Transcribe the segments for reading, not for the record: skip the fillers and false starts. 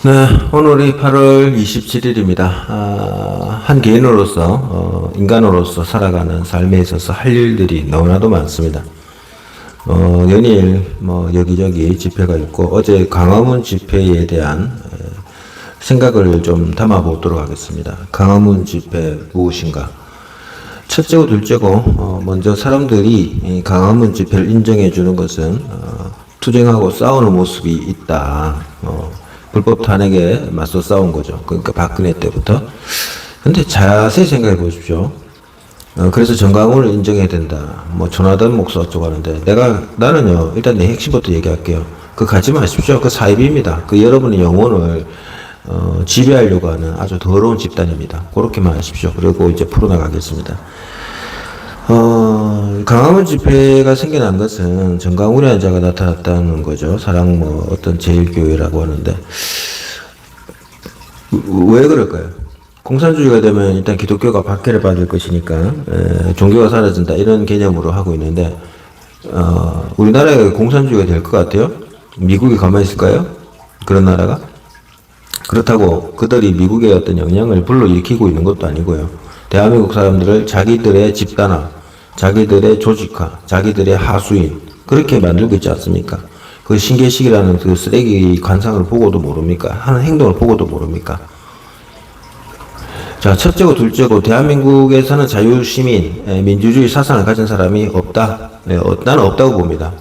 네, 오늘이 8월 27일입니다. 한 개인으로서, 인간으로서 살아가는 삶에 있어서 할 일들이 너무나도 많습니다. 연일, 여기저기 집회가 있고, 어제 광화문 집회에 대한 생각을 좀 담아보도록 하겠습니다. 광화문 집회 무엇인가? 첫째고 둘째고, 먼저 사람들이 이 광화문 집회를 인정해 주는 것은, 투쟁하고 싸우는 모습이 있다. 불법 탄핵에 맞서 싸운 거죠. 그러니까 박근혜 때부터. 근데 자세히 생각해 보십시오. 그래서 정광훈을 인정해야 된다. 조나단 목사 어쩌고 하는데, 나는요, 일단 내 핵심부터 얘기할게요. 그거 가지 마십시오. 그 사입입니다. 그 여러분의 영혼을, 지배하려고 하는 아주 더러운 집단입니다. 그렇게만 하십시오. 그리고 이제 풀어나가겠습니다. 광화문 집회가 생겨난 것은 정광훈이라는 자가 나타났다는 거죠. 사랑 어떤 제일교회라고 하는데 왜 그럴까요? 공산주의가 되면 일단 기독교가 박해를 받을 것이니까 종교가 사라진다 이런 개념으로 하고 있는데 우리나라가 공산주의가 될 것 같아요? 미국이 가만히 있을까요? 그런 나라가? 그렇다고 그들이 미국의 어떤 영향을 불러일으키고 있는 것도 아니고요. 대한민국 사람들을 자기들의 집단화, 자기들의 조직화, 자기들의 하수인 그렇게 만들고 있지 않습니까? 그 신개식이라는 그 쓰레기 관상을 보고도 모릅니까? 하는 행동을 보고도 모릅니까? 자, 첫째고 둘째고 대한민국에서는 자유시민, 민주주의 사상을 가진 사람이 없다. 나는 없다고 봅니다.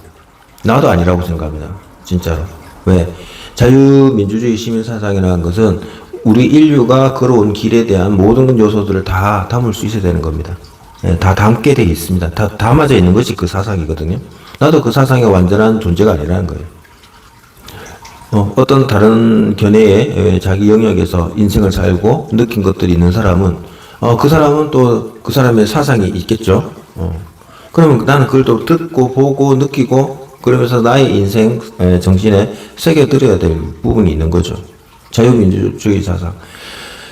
나도 아니라고 생각합니다. 진짜로. 왜? 자유민주주의 시민 사상이라는 것은 우리 인류가 걸어온 길에 대한 모든 요소들을 다 담을 수 있어야 되는 겁니다. 다 담게 되어 있습니다. 다 담아져 있는 것이 그 사상이거든요. 나도 그 사상의 완전한 존재가 아니라는 거예요. 어떤 다른 견해에 자기 영역에서 인생을 살고 느낀 것들이 있는 사람은 그 사람은 또 그 사람의 사상이 있겠죠. 그러면 나는 그걸 또 듣고 보고 느끼고 그러면서 나의 인생 정신에 새겨들여야 될 부분이 있는 거죠. 자유민주주의 사상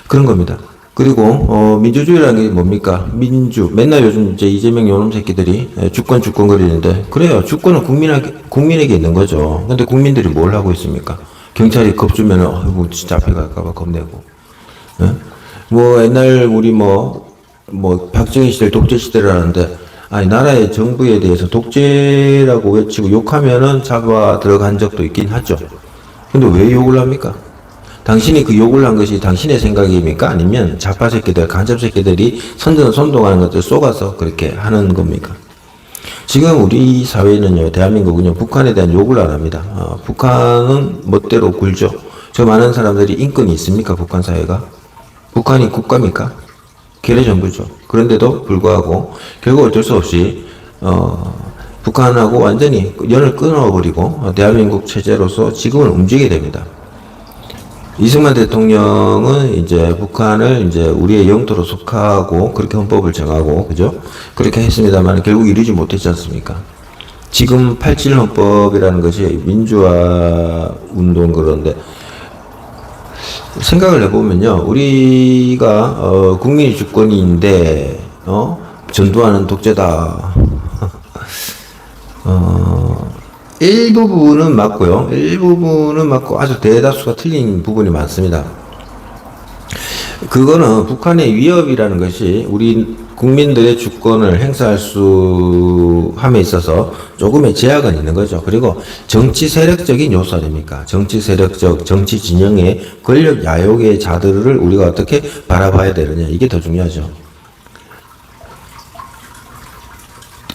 그런 겁니다. 그리고 민주주의라는 게 뭡니까? 맨날 요즘 이제 이재명 요놈 새끼들이 주권 거리는데 그래요. 주권은 국민에게 있는 거죠. 근데 국민들이 뭘 하고 있습니까? 경찰이 겁주면은 진짜 잡혀갈까봐 겁내고. 옛날 우리 박정희 시대 독재 시대라는데 아니 나라의 정부에 대해서 독재라고 외치고 욕하면은 잡아 들어간 적도 있긴 하죠. 근데 왜 욕을 합니까? 당신이 그 욕을 한 것이 당신의 생각입니까? 아니면 좌파 새끼들, 간첩 새끼들이 선동하는 것들 속아서 그렇게 하는 겁니까? 지금 우리 사회는요, 대한민국은요, 북한에 대한 욕을 안 합니다. 북한은 멋대로 굴죠. 저 많은 사람들이 인권이 있습니까? 북한 사회가? 북한이 국가입니까? 괴뢰정부죠. 그런데도 불구하고 결국 어쩔 수 없이 북한하고 완전히 연을 끊어버리고 대한민국 체제로서 지금은 움직이게 됩니다. 이승만 대통령은 이제 북한을 이제 우리의 영토로 속하고 그렇게 헌법을 정하고 그죠? 그렇게 했습니다만 결국 이루지 못했지 않습니까? 지금 87 헌법이라는 것이 민주화 운동 그런데 생각을 해보면요, 우리가 국민의 주권인데 전두환은 독재다. 일부분은 맞고요. 일부분은 맞고 아주 대다수가 틀린 부분이 많습니다. 그거는 북한의 위협이라는 것이 우리 국민들의 주권을 행사할 수 함에 있어서 조금의 제약은 있는 거죠. 그리고 정치 세력적인 요소 아닙니까? 정치 세력적, 정치 진영의 권력 야욕의 자들을 우리가 어떻게 바라봐야 되느냐. 이게 더 중요하죠.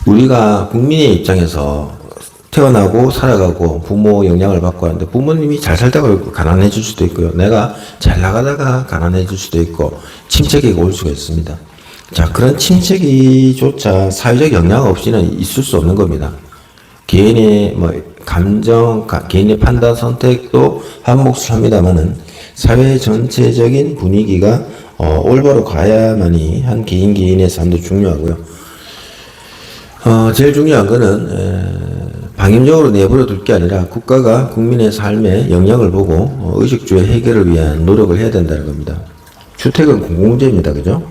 우리가 국민의 입장에서 태어나고 살아가고 부모 영향을 받고 하는데 부모님이 잘 살다가 가난해질 수도 있고요. 내가 잘 나가다가 가난해질 수도 있고 침체기가 올 수가 있습니다. 자, 그런 침체기조차 사회적 영향 없이는 있을 수 없는 겁니다. 개인의 감정, 개인의 판단, 선택도 한 몫을 합니다만은 사회 전체적인 분위기가 올바로 가야만이 한 개인의 삶도 중요하고요. 제일 중요한 거는 방임적으로 내버려 둘 게 아니라 국가가 국민의 삶에 영향을 보고 의식주의 해결을 위한 노력을 해야 된다는 겁니다. 주택은 공공재입니다. 그죠?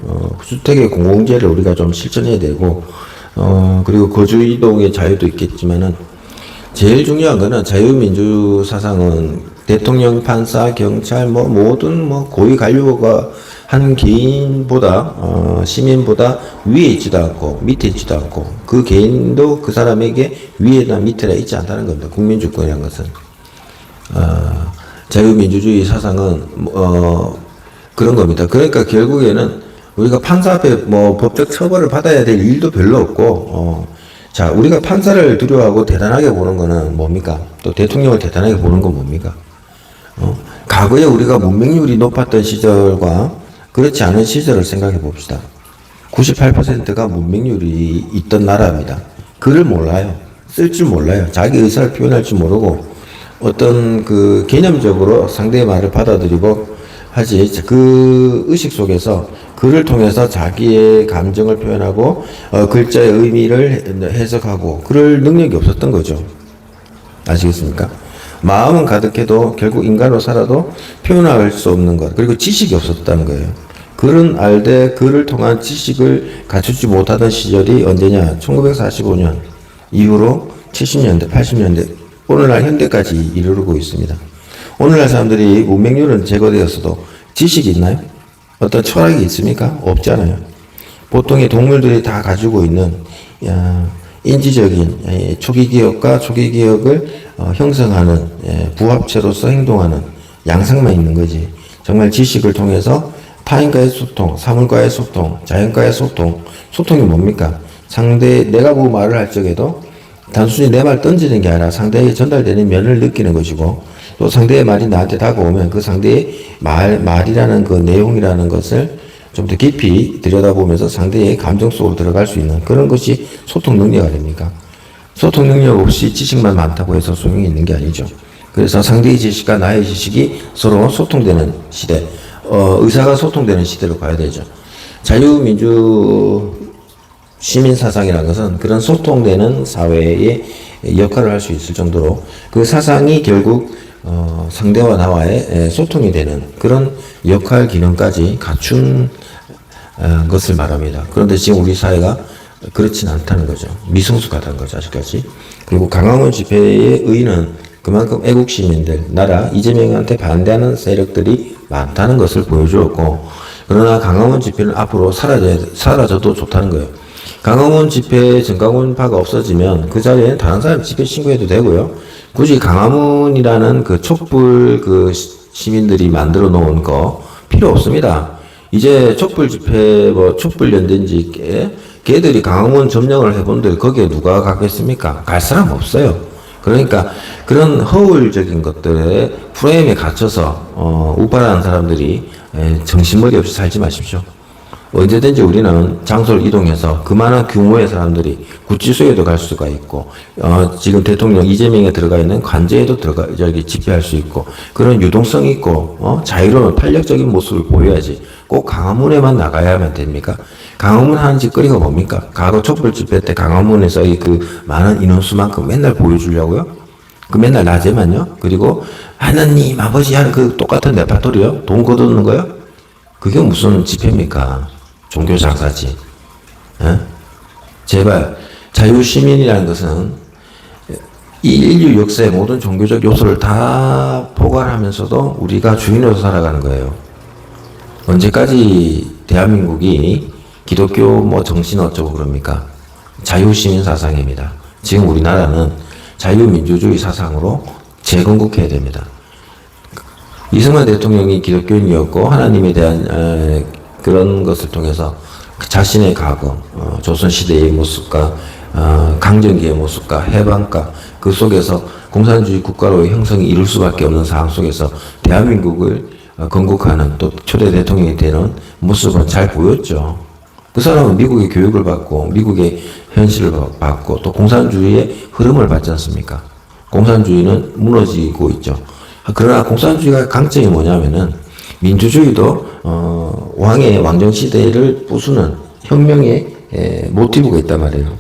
주택의 공공재를 우리가 좀 실천해야 되고 그리고 거주 이동의 자유도 있겠지만은 제일 중요한 거는 자유민주 사상은 대통령, 판사, 경찰, 뭐 모든 뭐 고위 관료가 한 개인보다 시민보다 위에 있지도 않고 밑에 있지도 않고 그 개인도 그 사람에게 위에나 밑에나 있지 않다는 겁니다. 국민주권이라는 것은 자유민주주의 사상은 그런 겁니다. 그러니까 결국에는 우리가 판사 앞에 뭐 법적 처벌을 받아야 될 일도 별로 없고 자, 우리가 판사를 두려워하고 대단하게 보는 거는 뭡니까? 또 대통령을 대단하게 보는 건 뭡니까? 과거에 우리가 문맹률이 높았던 시절과 그렇지 않은 시절을 생각해 봅시다. 98%가 문맹률이 있던 나라입니다. 글을 몰라요. 쓸 줄 몰라요. 자기 의사를 표현할 줄 모르고 어떤 그 개념적으로 상대의 말을 받아들이고 하지 그 의식 속에서 글을 통해서 자기의 감정을 표현하고 글자의 의미를 해석하고 그럴 능력이 없었던 거죠. 아시겠습니까? 마음은 가득해도 결국 인간으로 살아도 표현할 수 없는 것 그리고 지식이 없었다는 거예요. 글은 알되 글을 통한 지식을 갖추지 못하던 시절이 언제냐? 1945년 이후로 70년대, 80년대 오늘날 현대까지 이르르고 있습니다. 오늘날 사람들이 문맹률은 제거되었어도 지식이 있나요? 어떤 철학이 있습니까? 없잖아요. 보통의 동물들이 다 가지고 있는 인지적인 초기 기억과 초기 기억을 형성하는 부합체로서 행동하는 양상만 있는 거지. 정말 지식을 통해서 타인과의 소통, 사물과의 소통, 자연과의 소통. 소통이 뭡니까? 내가 뭐 말을 할 적에도 단순히 내 말 던지는 게 아니라 상대에게 전달되는 면을 느끼는 것이고 또 상대의 말이 나한테 다가오면 그 상대의 말이라는 그 내용이라는 것을 좀 더 깊이 들여다보면서 상대의 감정 속으로 들어갈 수 있는 그런 것이 소통 능력 아닙니까? 소통 능력 없이 지식만 많다고 해서 소용이 있는 게 아니죠. 그래서 상대의 지식과 나의 지식이 서로 소통되는 시대, 의사가 소통되는 시대로 가야 되죠. 자유민주 시민사상이라는 것은 그런 소통되는 사회의 역할을 할 수 있을 정도로 그 사상이 결국 상대와 나와의 소통이 되는 그런 역할 기능까지 갖춘 것을 말합니다. 그런데 지금 우리 사회가 그렇진 않다는 거죠. 미성숙하다는 거죠, 아직까지. 그리고 강화문 집회의 의의는 그만큼 애국 시민들, 나라, 이재명한테 반대하는 세력들이 많다는 것을 보여주었고, 그러나 강화문 집회는 앞으로 사라져도 좋다는 거예요. 강화문 집회 정강훈파가 없어지면 그 자리에 다른 사람 집회 신고해도 되고요. 굳이 강화문이라는 그 촛불 그 시민들이 만들어 놓은 거 필요 없습니다. 이제 촛불 집회 촛불 연대인지 걔들이 강화문 점령을 해본들 거기에 누가 가겠습니까? 갈 사람 없어요. 그러니까 그런 허울적인 것들에 프레임에 갇혀서 우발하는 사람들이 정신머리 없이 살지 마십시오. 언제든지 우리는 장소를 이동해서 그만한 규모의 사람들이 구치소에도 갈 수가 있고, 지금 대통령 이재명에 들어가 있는 관제에도 집회할 수 있고, 그런 유동성 있고, 자유로운 탄력적인 모습을 보여야지. 꼭 강화문에만 나가야만 됩니까? 강화문 하는 짓거리가 뭡니까? 과거 촛불 집회 때 강화문에서 그 많은 인원수만큼 맨날 보여주려고요? 그 맨날 낮에만요? 그리고 하나님 아버지 하는 그 똑같은 레파토리요? 돈 거두는 거요? 그게 무슨 집회입니까? 종교 장사지. 제발 자유시민이라는 것은 이 인류 역사의 모든 종교적 요소를 다 포괄하면서도 우리가 주인으로 살아가는 거예요. 언제까지 대한민국이 기독교 정신 어쩌고 그럽니까? 자유시민 사상입니다. 지금 우리나라는 자유민주주의 사상으로 재건국해야 됩니다. 이승만 대통령이 기독교인이었고 하나님에 대한 그런 것을 통해서 자신의 과거, 조선시대의 모습과 강점기의 모습과 해방과 그 속에서 공산주의 국가로의 형성이 이룰 수밖에 없는 상황 속에서 대한민국을 건국하는 또 초대 대통령이 되는 모습을 잘 보였죠. 그 사람은 미국의 교육을 받고 미국의 현실을 받고 또 공산주의의 흐름을 받지 않습니까? 공산주의는 무너지고 있죠. 그러나 공산주의가 강점이 뭐냐면은 민주주의도 왕의 왕정시대를 부수는 혁명의 모티브가 있단 말이에요.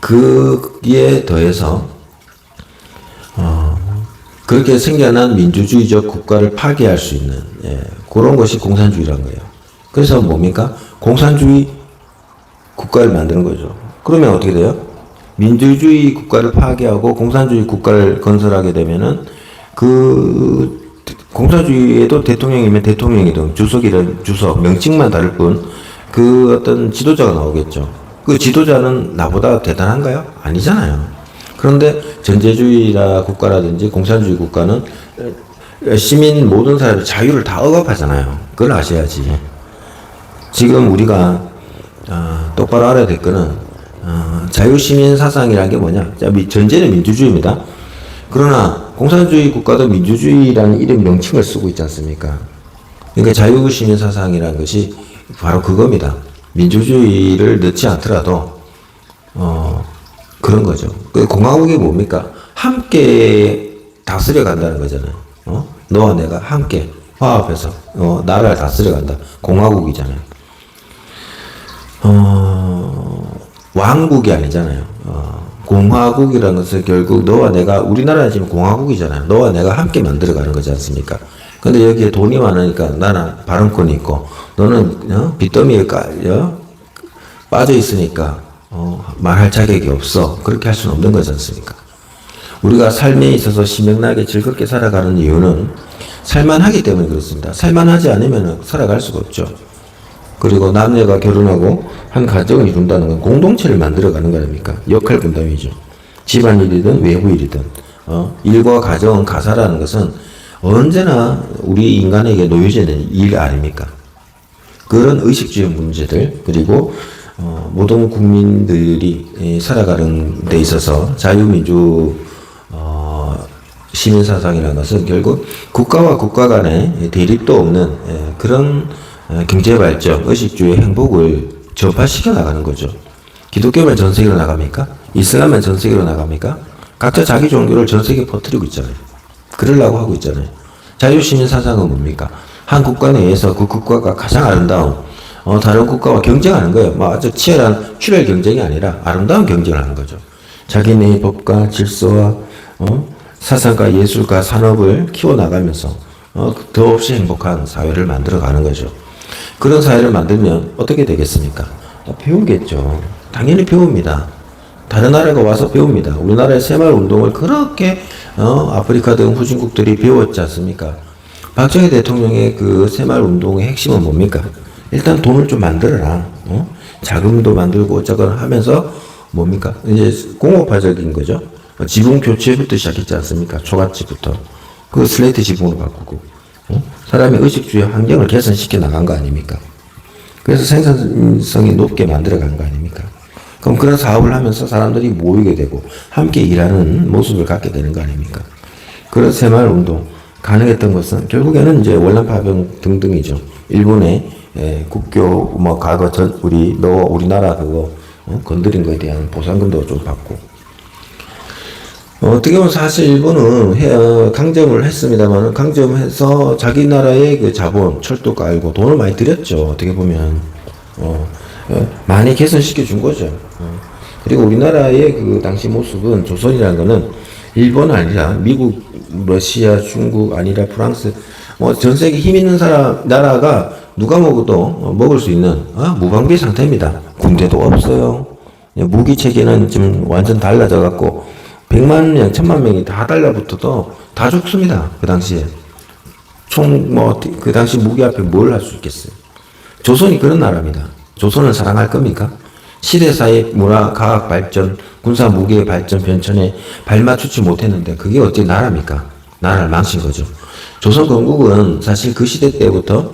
그에 더해서 그렇게 생겨난 민주주의적 국가를 파괴할 수 있는 그런 것이 공산주의라는 거예요. 그래서 뭡니까? 공산주의 국가를 만드는 거죠. 그러면 어떻게 돼요? 민주주의 국가를 파괴하고 공산주의 국가를 건설하게 되면은 그 공산주의에도 대통령이면 대통령이든 주석이든 주석 명칭만 다를 뿐 그 어떤 지도자가 나오겠죠. 그 지도자는 나보다 대단한가요? 아니잖아요. 그런데 전제주의라 국가라든지 공산주의 국가는 시민 모든 사람의 자유를 다 억압하잖아요. 그걸 아셔야지. 지금 우리가 똑바로 알아야 될 거는 자유시민 사상이라는 게 뭐냐? 전제는 민주주의입니다. 그러나 공산주의 국가도 민주주의라는 이름 명칭을 쓰고 있지 않습니까? 그러니까 자유시민 사상이라는 것이 바로 그겁니다. 민주주의를 넣지 않더라도 그런 거죠. 그 공화국이 뭡니까? 함께 다스려 간다는 거잖아요. 너와 내가 함께 화합해서 나라를 다스려 간다. 공화국이잖아요. 왕국이 아니잖아요. 공화국이라는 것은 결국 너와 내가, 우리나라는 지금 공화국이잖아요. 너와 내가 함께 만들어가는 거지 않습니까? 근데 여기에 돈이 많으니까 나는 발언권이 있고 너는 빚더미에 빠져 있으니까 말할 자격이 없어. 그렇게 할 수는 없는 거지 않습니까? 우리가 삶에 있어서 신명나게 즐겁게 살아가는 이유는 살만하기 때문에 그렇습니다. 살만하지 않으면 살아갈 수가 없죠. 그리고 남녀가 결혼하고 한 가정을 이룬다는 건 공동체를 만들어가는 거 아닙니까? 역할 분담이죠. 집안일이든 외부일이든 일과 가정, 가사라는 것은 언제나 우리 인간에게 놓여지는 일 아닙니까? 그런 의식주의 문제들, 그리고 모든 국민들이 살아가는 데 있어서 자유민주 시민사상이라는 것은 결국 국가와 국가 간의 대립도 없는 그런 경제발전, 의식주의 행복을 전파시켜 나가는 거죠. 기독교만 전 세계로 나갑니까? 이슬람만 전 세계로 나갑니까? 각자 자기 종교를 전 세계에 퍼뜨리고 있잖아요. 그러려고 하고 있잖아요. 자유시민 사상은 뭡니까? 한 국가 내에서 그 국가가 가장 아름다운 다른 국가와 경쟁하는 거예요. 아주 치열한 출혈 경쟁이 아니라 아름다운 경쟁을 하는 거죠. 자기네의 법과 질서와 사상과 예술과 산업을 키워나가면서 더없이 행복한 사회를 만들어가는 거죠. 그런 사회를 만들면 어떻게 되겠습니까? 배우겠죠. 당연히 배웁니다. 다른 나라가 와서 배웁니다. 우리나라의 새마을운동을 그렇게 아프리카 등 후진국들이 배웠지 않습니까? 박정희 대통령의 그 새마을운동의 핵심은 뭡니까? 일단 돈을 좀 만들어라. 자금도 만들고 어쩌거나 하면서 뭡니까? 이제 공업화적인 거죠. 지붕 교체부터 시작했지 않습니까? 초가집부터. 그 슬레이트 지붕으로 바꾸고. 사람의 의식주의 환경을 개선시켜 나간 거 아닙니까? 그래서 생산성이 높게 만들어간 거 아닙니까? 그럼 그런 사업을 하면서 사람들이 모이게 되고 함께 일하는 모습을 갖게 되는 거 아닙니까? 그런 새마을운동 가능했던 것은 결국에는 이제 월남파병 등등이죠. 일본의 국교 과거 우리나라 그거 건드린 거에 대한 보상금도 좀 받고. 어떻게 보면 사실 일본은 강점을 했습니다만 강점해서 자기 나라의 그 자본, 철도 깔고 돈을 많이 들였죠. 어떻게 보면 많이 개선시켜 준 거죠. 그리고 우리나라의 그 당시 모습은 조선이라는 거는 일본 아니라 미국, 러시아, 중국 아니라 프랑스 전 세계 힘 있는 나라가 누가 먹어도 먹을 수 있는 무방비 상태입니다. 군대도 없어요. 무기 체계는 지금 완전 달라져 갖고 100만 명, 1000만 명이 다 달라붙어도 다 죽습니다. 그 당시에. 그 당시 무기 앞에 뭘 할 수 있겠어요. 조선이 그런 나라입니다. 조선을 사랑할 겁니까? 시대사의 문화, 과학 발전, 군사 무기의 발전, 변천에 발맞추지 못했는데 그게 어떻게 나라입니까? 나라를 망친 거죠. 조선 건국은 사실 그 시대 때부터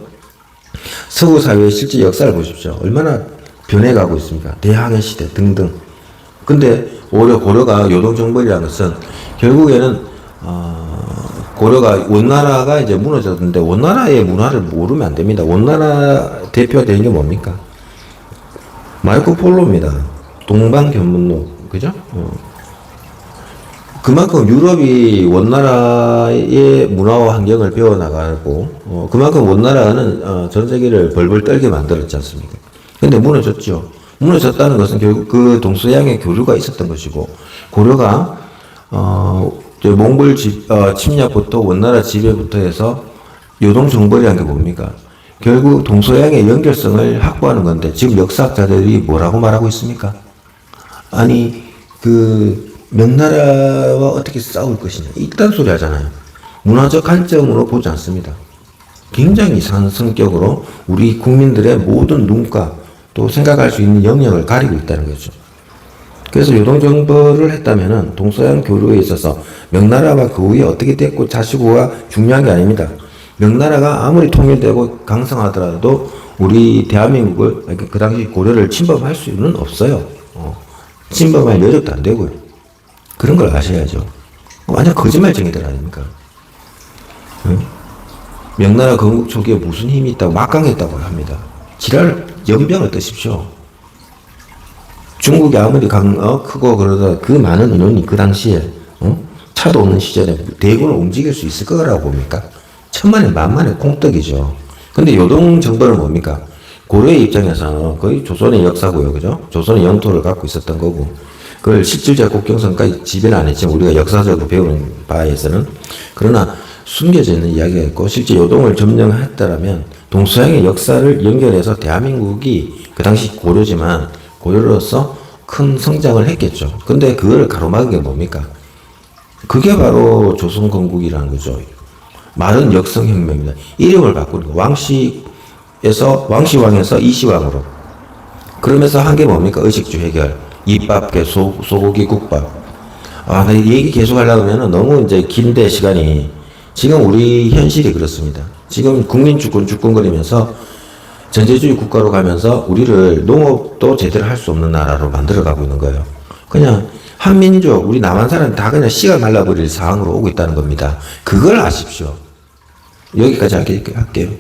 서구 사회의 실제 역사를 보십시오. 얼마나 변해가고 있습니까? 대항해 시대 등등. 근데 오히려 고려가 요동정벌이라는 것은 결국에는 고려가 원나라가 이제 무너졌는데 원나라의 문화를 모르면 안 됩니다. 원나라 대표가 되는 게 뭡니까? 마르코 폴로입니다. 동방견문로, 그죠? 그만큼 유럽이 원나라의 문화와 환경을 배워나가고, 그만큼 원나라는 전 세계를 벌벌 떨게 만들었지 않습니까? 근데 무너졌죠. 무너졌다는 것은 결국 그 동서양의 교류가 있었던 것이고, 고려가, 몽골 침략부터 원나라 지배부터 해서 요동정벌이라는 게 뭡니까? 결국 동서양의 연결성을 확보하는 건데 지금 역사학자들이 뭐라고 말하고 있습니까? 아니 명나라와 어떻게 싸울 것이냐 이딴 소리 하잖아요. 문화적 관점으로 보지 않습니다. 굉장히 이상한 성격으로 우리 국민들의 모든 눈과 또 생각할 수 있는 영역을 가리고 있다는 거죠. 그래서 요동정벌을 했다면은 동서양 교류에 있어서 명나라와 그 후에 어떻게 됐고 자시고가 중요한 게 아닙니다. 명나라가 아무리 통일되고 강성하더라도 우리 대한민국을 그 당시 고려를 침범할 수는 없어요. 침범할 여력도 안 되고요. 그런 걸 아셔야죠. 완전 거짓말쟁이들 아닙니까? 응? 명나라 건국 초기에 무슨 힘이 있다고 막강했다고 합니다. 지랄 연병을 뜨십시오. 중국이 아무리 크고 그러다 그 많은 인원이 그 당시에 차도 없는 시절에 대군을 움직일 수 있을 거라고 봅니까? 천만에 만만의 콩떡이죠. 근데 요동 정벌은 뭡니까? 고려의 입장에서는 거의 조선의 역사고요, 그죠? 조선의 영토를 갖고 있었던 거고, 그걸 실질적 국경선까지 지배는 안 했지만 우리가 역사적으로 배우는 바에서는 그러나 숨겨져 있는 이야기가 있고 실제 요동을 점령했다라면 동서양의 역사를 연결해서 대한민국이 그 당시 고려지만 고려로서 큰 성장을 했겠죠. 근데 그걸 가로막은 게 뭡니까? 그게 바로 조선 건국이라는 거죠. 말은 역성혁명입니다. 이름을 바꾸는 거. 왕시왕에서 이시왕으로. 그러면서 한 게 뭡니까? 의식주 해결. 입밥계, 소고기 국밥. 나 이 얘기 계속 하려고 하면 너무 이제 긴데 시간이. 지금 우리 현실이 그렇습니다. 지금 국민주권 주권거리면서 전제주의 국가로 가면서 우리를 농업도 제대로 할 수 없는 나라로 만들어가고 있는 거예요. 그냥 한민족, 우리 남한 사람 다 그냥 씨가 말라버릴 상황으로 오고 있다는 겁니다. 그걸 아십시오. 여기까지 할게요.